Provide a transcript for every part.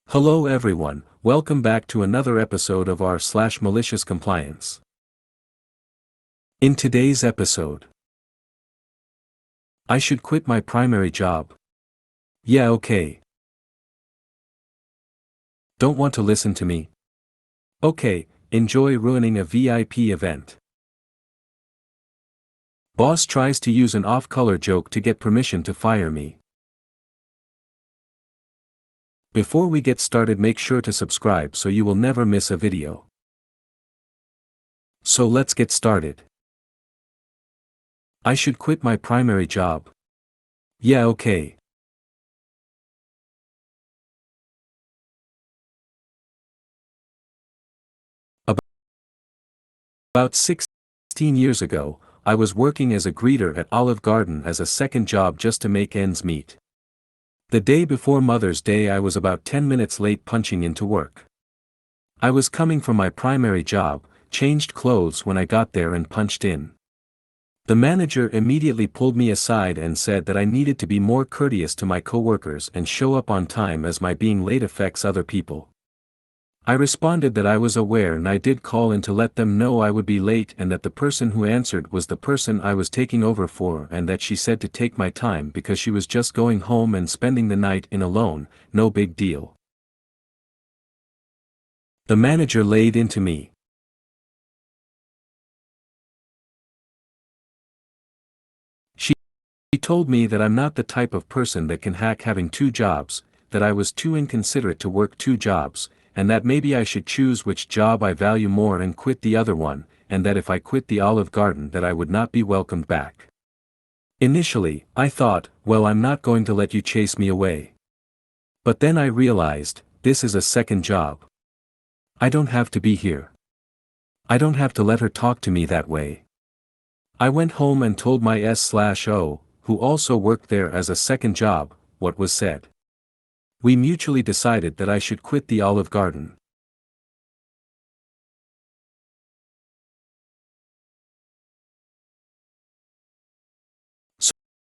Hello everyone, welcome back to another episode of our Malicious Compliance. In today's episode, I should quit my primary job. Yeah, okay. Don't want to listen to me? Okay, enjoy ruining a VIP event. Boss tries to use an off-color joke to get permission to fire me. Before we get started, make sure to subscribe so you will never miss a video. So let's get started. I should quit my primary job. Yeah, okay. About 16 years ago, I was working as a greeter at Olive Garden as a second job just to make ends meet. The day before Mother's Day, I was about 10 minutes late punching into work. I was coming from my primary job, changed clothes when I got there and punched in. The manager immediately pulled me aside and said that I needed to be more courteous to my coworkers and show up on time as my being late affects other people. I responded that I was aware and I did call in to let them know I would be late and that the person who answered was the person I was taking over for and that she said to take my time because she was just going home and spending the night in alone, no big deal. The manager laid into me. She told me that I'm not the type of person that can hack having two jobs, that I was too inconsiderate to work two jobs, and that maybe I should choose which job I value more and quit the other one, and that if I quit the Olive Garden that I would not be welcomed back. Initially, I thought, well, I'm not going to let you chase me away. But then I realized, this is a second job. I don't have to be here. I don't have to let her talk to me that way. I went home and told my S/O, who also worked there as a second job, what was said. We mutually decided that I should quit the Olive Garden.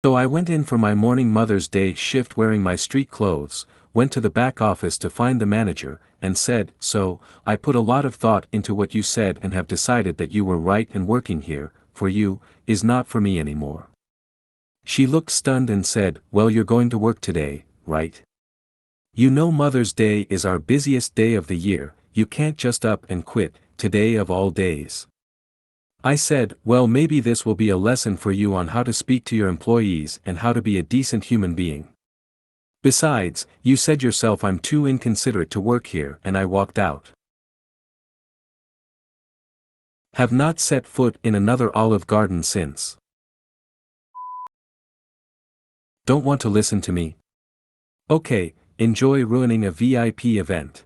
So I went in for my morning Mother's Day shift wearing my street clothes, went to the back office to find the manager, and said, "So, I put a lot of thought into what you said and have decided that you were right and working here, for you, is not for me anymore." She looked stunned and said, "Well, you're going to work today, right? You know Mother's Day is our busiest day of the year, you can't just up and quit, today of all days." I said, "Well, maybe this will be a lesson for you on how to speak to your employees and how to be a decent human being. Besides, you said yourself I'm too inconsiderate to work here," and I walked out. Have not set foot in another Olive Garden since. Don't want to listen to me? Okay, enjoy ruining a VIP event.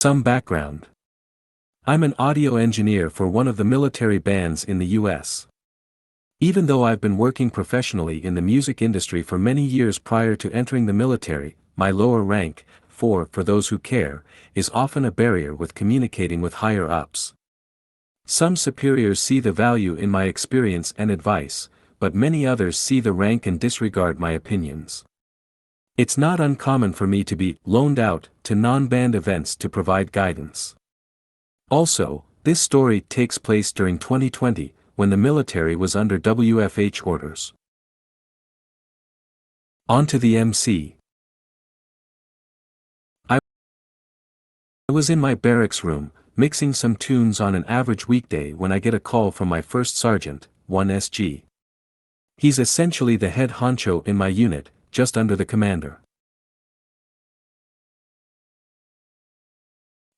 Some background. I'm an audio engineer for one of the military bands in the US. Even though I've been working professionally in the music industry for many years prior to entering the military, my lower rank, for those who care, is often a barrier with communicating with higher ups. Some superiors see the value in my experience and advice, but many others see the rank and disregard my opinions. It's not uncommon for me to be loaned out to non-band events to provide guidance. Also, this story takes place during 2020, when the military was under WFH orders. On to the MC. I was in my barracks room, mixing some tunes on an average weekday when I get a call from my first sergeant, 1SG. He's essentially the head honcho in my unit, just under the commander.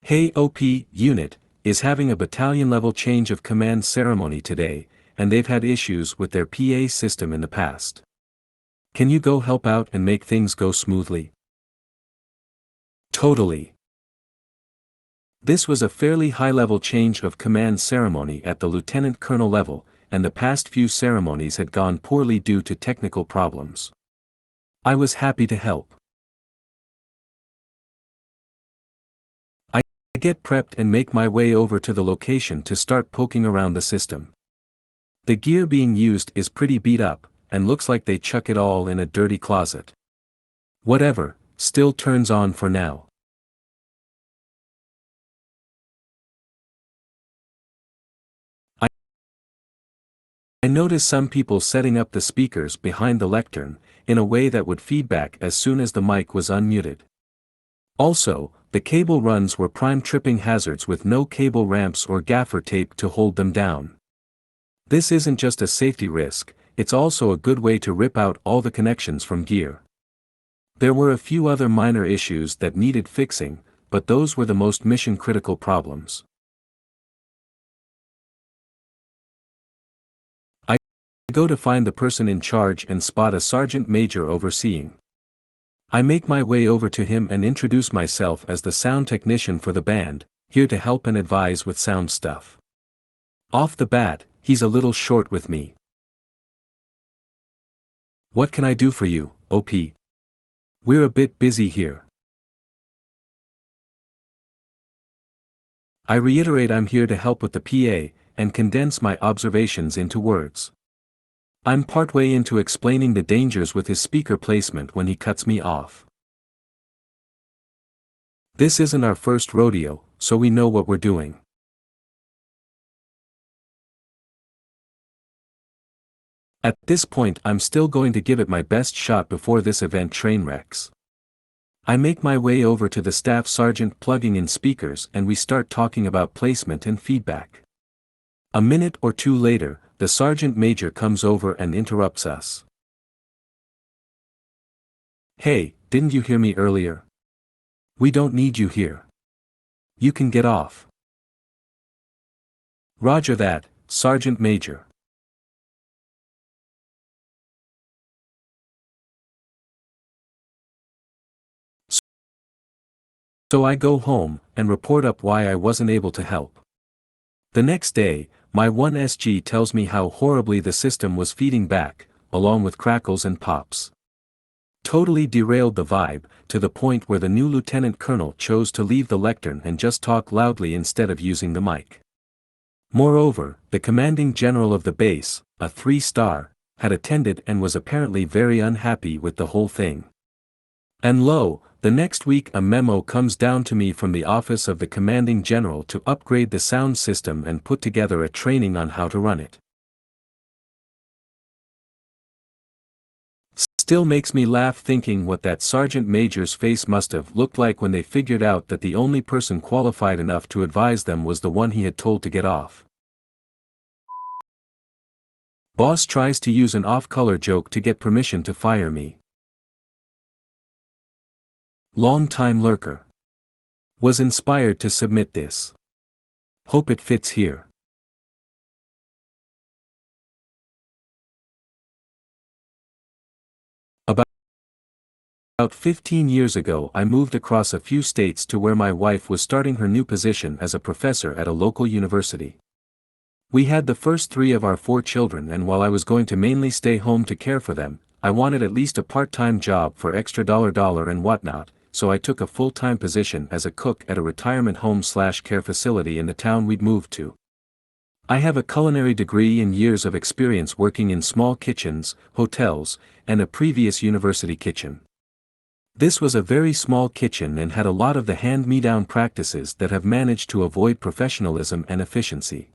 "Hey OP, unit, is having a battalion-level change of command ceremony today, and they've had issues with their PA system in the past. Can you go help out and make things go smoothly?" Totally. This was a fairly high-level change of command ceremony at the lieutenant colonel level, and the past few ceremonies had gone poorly due to technical problems. I was happy to help. I get prepped and make my way over to the location to start poking around the system. The gear being used is pretty beat up, and looks like they chuck it all in a dirty closet. Whatever, still turns on for now. I noticed some people setting up the speakers behind the lectern, in a way that would feedback as soon as the mic was unmuted. Also, the cable runs were prime tripping hazards with no cable ramps or gaffer tape to hold them down. This isn't just a safety risk, it's also a good way to rip out all the connections from gear. There were a few other minor issues that needed fixing, but those were the most mission-critical problems. I go to find the person in charge and spot a sergeant major overseeing. I make my way over to him and introduce myself as the sound technician for the band, here to help and advise with sound stuff. Off the bat, he's a little short with me. "What can I do for you, OP? We're a bit busy here." I reiterate I'm here to help with the PA, and condense my observations into words. I'm partway into explaining the dangers with his speaker placement when he cuts me off. "This isn't our first rodeo, so we know what we're doing." At this point I'm still going to give it my best shot before this event train wrecks. I make my way over to the staff sergeant plugging in speakers and we start talking about placement and feedback. A minute or two later, the sergeant major comes over and interrupts us. "Hey, didn't you hear me earlier? We don't need you here. You can get off." "Roger that, Sergeant Major." So I go home and report up why I wasn't able to help. The next day, my 1SG tells me how horribly the system was feeding back, along with crackles and pops. Totally derailed the vibe, to the point where the new lieutenant colonel chose to leave the lectern and just talk loudly instead of using the mic. Moreover, the commanding general of the base, a 3-star, had attended and was apparently very unhappy with the whole thing. And lo, the next week a memo comes down to me from the office of the commanding general to upgrade the sound system and put together a training on how to run it. Still makes me laugh thinking what that sergeant major's face must have looked like when they figured out that the only person qualified enough to advise them was the one he had told to get off. Boss tries to use an off-color joke to get permission to fire me. Long-time lurker. Was inspired to submit this. Hope it fits here. About 15 years ago I moved across a few states to where my wife was starting her new position as a professor at a local university. We had the first 3 of our 4 children, and while I was going to mainly stay home to care for them, I wanted at least a part-time job for extra dollar and whatnot, so I took a full-time position as a cook at a retirement home/care facility in the town we'd moved to. I have a culinary degree and years of experience working in small kitchens, hotels, and a previous university kitchen. This was a very small kitchen and had a lot of the hand-me-down practices that have managed to avoid professionalism and efficiency.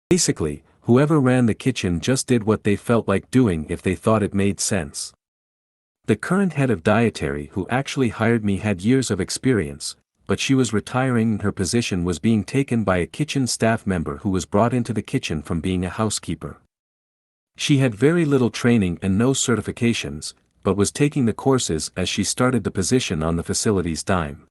Basically, whoever ran the kitchen just did what they felt like doing if they thought it made sense. The current head of dietary who actually hired me had years of experience, but she was retiring and her position was being taken by a kitchen staff member who was brought into the kitchen from being a housekeeper. She had very little training and no certifications, but was taking the courses as she started the position on the facility's dime.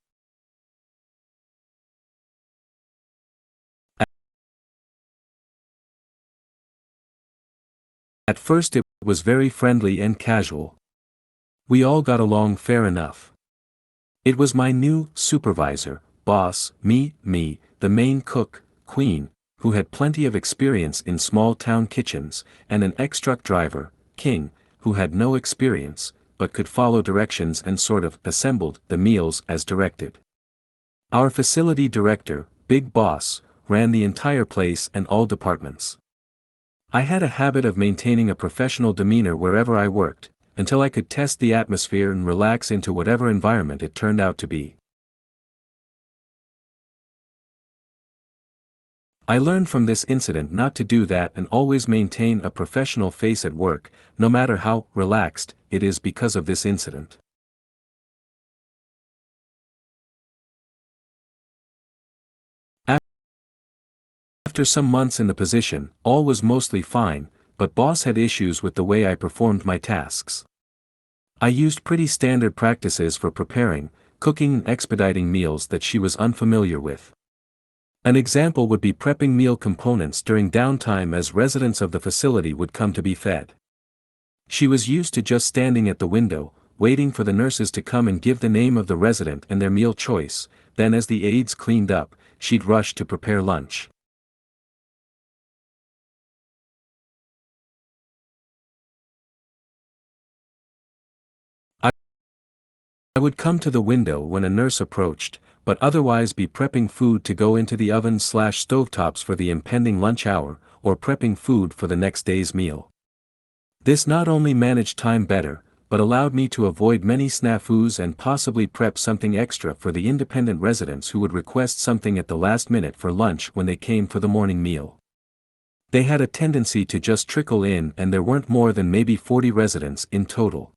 At first it was very friendly and casual. We all got along fair enough. It was my new supervisor, boss, me, the main cook, Queen, who had plenty of experience in small town kitchens, and an ex-truck driver, King, who had no experience, but could follow directions and sort of assembled the meals as directed. Our facility director, Big Boss, ran the entire place and all departments. I had a habit of maintaining a professional demeanor wherever I worked, until I could test the atmosphere and relax into whatever environment it turned out to be. I learned from this incident not to do that and always maintain a professional face at work, no matter how relaxed it is because of this incident. After some months in the position, all was mostly fine, but boss had issues with the way I performed my tasks. I used pretty standard practices for preparing, cooking and expediting meals that she was unfamiliar with. An example would be prepping meal components during downtime as residents of the facility would come to be fed. She was used to just standing at the window, waiting for the nurses to come and give the name of the resident and their meal choice, then as the aides cleaned up, she'd rush to prepare lunch. I would come to the window when a nurse approached, but otherwise be prepping food to go into the oven/stovetops for the impending lunch hour, or prepping food for the next day's meal. This not only managed time better, but allowed me to avoid many snafus and possibly prep something extra for the independent residents who would request something at the last minute for lunch when they came for the morning meal. They had a tendency to just trickle in, and there weren't more than maybe 40 residents in total.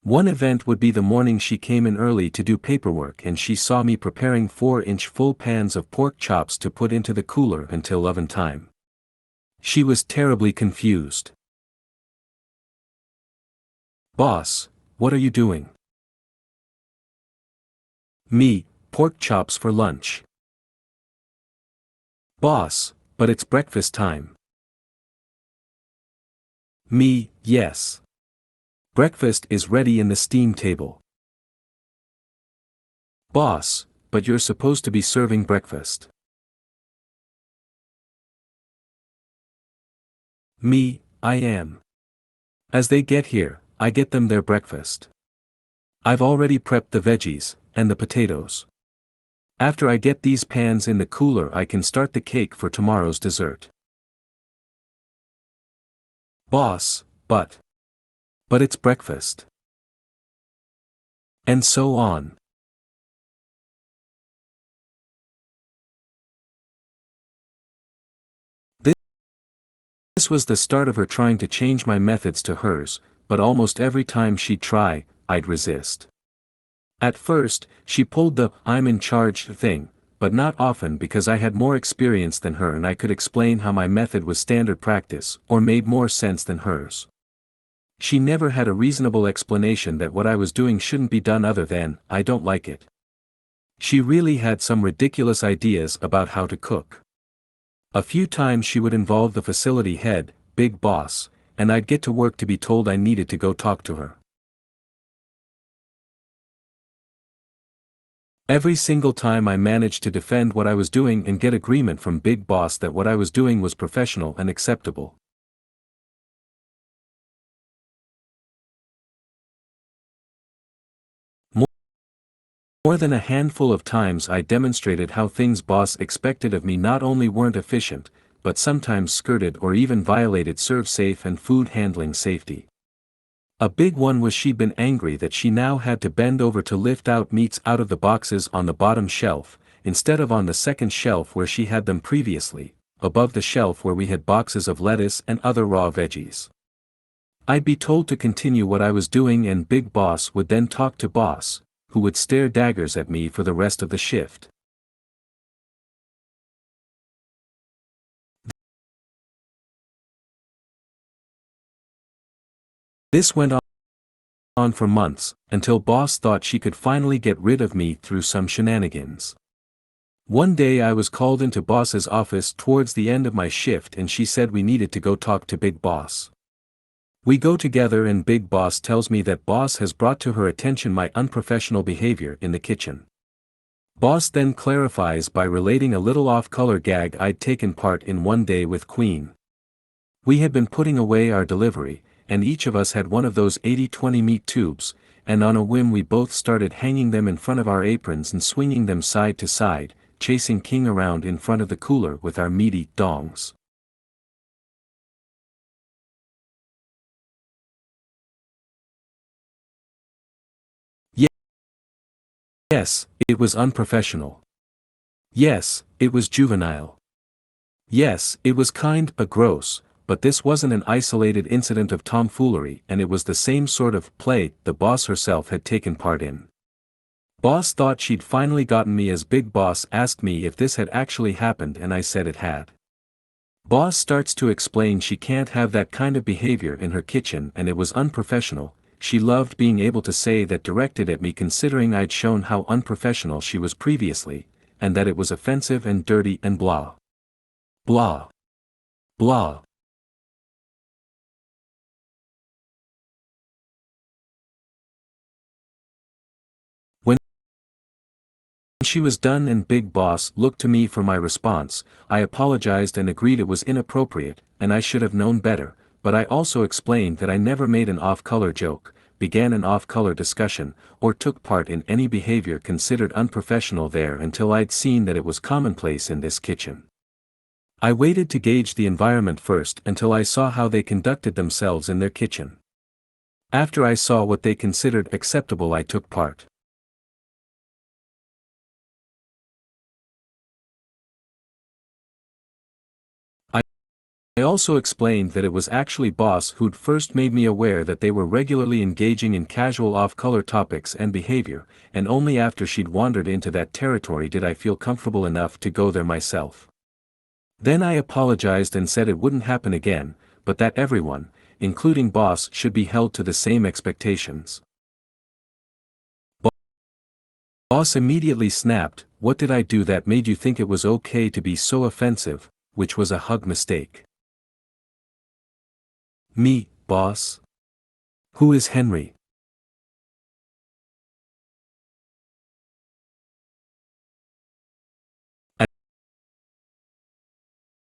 One event would be the morning she came in early to do paperwork and she saw me preparing 4-inch full pans of pork chops to put into the cooler until oven time. She was terribly confused. "Boss, what are you doing?" "Me, pork chops for lunch." "Boss, but it's breakfast time." "Me, yes. Breakfast is ready in the steam table." "Boss, but you're supposed to be serving breakfast." "Me, I am. As they get here, I get them their breakfast. I've already prepped the veggies, and the potatoes. After I get these pans in the cooler I can start the cake for tomorrow's dessert." "Boss, but it's breakfast." And so on. This was the start of her trying to change my methods to hers, but almost every time she'd try, I'd resist. At first, she pulled the "I'm in charge" thing, but not often because I had more experience than her and I could explain how my method was standard practice or made more sense than hers. She never had a reasonable explanation that what I was doing shouldn't be done other than, "I don't like it." She really had some ridiculous ideas about how to cook. A few times she would involve the facility head, Big Boss, and I'd get to work to be told I needed to go talk to her. Every single time I managed to defend what I was doing and get agreement from Big Boss that what I was doing was professional and acceptable. More than a handful of times I demonstrated how things boss expected of me not only weren't efficient, but sometimes skirted or even violated serve-safe and food handling safety. A big one was she'd been angry that she now had to bend over to lift out meats out of the boxes on the bottom shelf, instead of on the second shelf where she had them previously, above the shelf where we had boxes of lettuce and other raw veggies. I'd be told to continue what I was doing and Big Boss would then talk to Boss, who would stare daggers at me for the rest of the shift. This went on for months, until Boss thought she could finally get rid of me through some shenanigans. One day I was called into Boss's office towards the end of my shift and she said we needed to go talk to Big Boss. We go together and Big Boss tells me that Boss has brought to her attention my unprofessional behavior in the kitchen. Boss then clarifies by relating a little off-color gag I'd taken part in one day with Queen. We had been putting away our delivery, and each of us had one of those 80-20 meat tubes, and on a whim we both started hanging them in front of our aprons and swinging them side to side, chasing King around in front of the cooler with our meaty dongs. Yes, it was unprofessional. Yes, it was juvenile. Yes, it was kind but gross, but this wasn't an isolated incident of tomfoolery, and it was the same sort of play the boss herself had taken part in. Boss thought she'd finally gotten me as Big Boss asked me if this had actually happened, and I said it had. Boss starts to explain she can't have that kind of behavior in her kitchen and it was unprofessional. She loved being able to say that directed at me considering I'd shown how unprofessional she was previously, and that it was offensive and dirty and blah. Blah. Blah. When she was done and Big Boss looked to me for my response, I apologized and agreed it was inappropriate, and I should have known better, but I also explained that I never made an off-color joke, began an off-color discussion, or took part in any behavior considered unprofessional there until I'd seen that it was commonplace in this kitchen. I waited to gauge the environment first until I saw how they conducted themselves in their kitchen. After I saw what they considered acceptable, I took part. I also explained that it was actually Boss who'd first made me aware that they were regularly engaging in casual off-color topics and behavior, and only after she'd wandered into that territory did I feel comfortable enough to go there myself. Then I apologized and said it wouldn't happen again, but that everyone, including Boss, should be held to the same expectations. Boss immediately snapped, "What did I do that made you think it was okay to be so offensive?" Which was a hug mistake. Me, Boss? Who is Henry?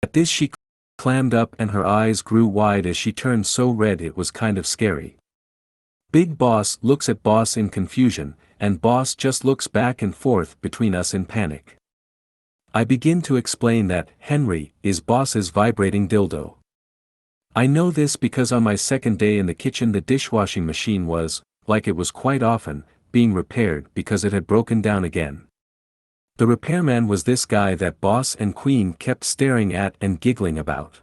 At this she clammed up and her eyes grew wide as she turned so red it was kind of scary. Big Boss looks at Boss in confusion, and Boss just looks back and forth between us in panic. I begin to explain that Henry is Boss's vibrating dildo. I know this because on my second day in the kitchen the dishwashing machine was, like it was quite often, being repaired because it had broken down again. The repairman was this guy that Boss and Queen kept staring at and giggling about.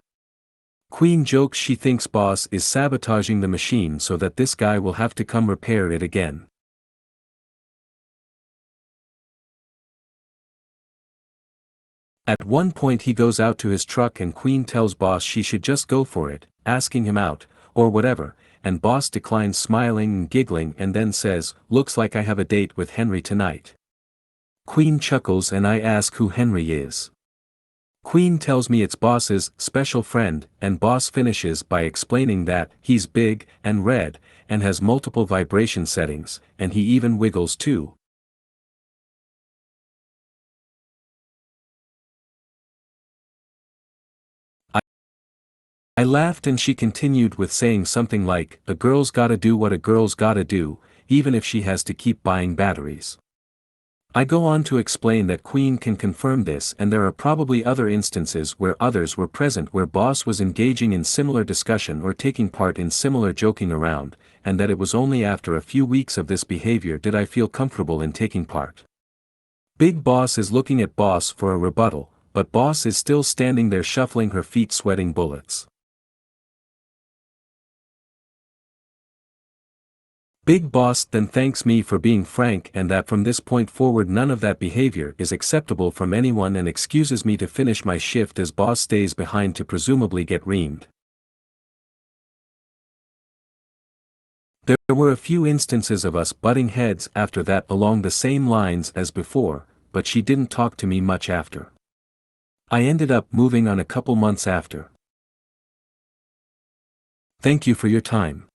Queen jokes she thinks Boss is sabotaging the machine so that this guy will have to come repair it again. At one point he goes out to his truck and Queen tells Boss she should just go for it, asking him out, or whatever, and Boss declines smiling and giggling and then says, "Looks like I have a date with Henry tonight." Queen chuckles and I ask who Henry is. Queen tells me it's Boss's special friend, and Boss finishes by explaining that he's big and red, and has multiple vibration settings, and he even wiggles too. I laughed and she continued with saying something like, "A girl's gotta do what a girl's gotta do, even if she has to keep buying batteries." I go on to explain that Queen can confirm this and there are probably other instances where others were present where Boss was engaging in similar discussion or taking part in similar joking around, and that it was only after a few weeks of this behavior did I feel comfortable in taking part. Big Boss is looking at Boss for a rebuttal, but Boss is still standing there shuffling her feet sweating bullets. Big Boss then thanks me for being frank and that from this point forward none of that behavior is acceptable from anyone and excuses me to finish my shift as Boss stays behind to presumably get reamed. There were a few instances of us butting heads after that along the same lines as before, but she didn't talk to me much after. I ended up moving on a couple months after. Thank you for your time.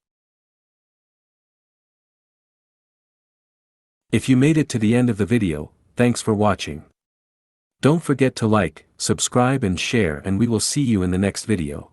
If you made it to the end of the video, thanks for watching. Don't forget to like, subscribe and share and we will see you in the next video.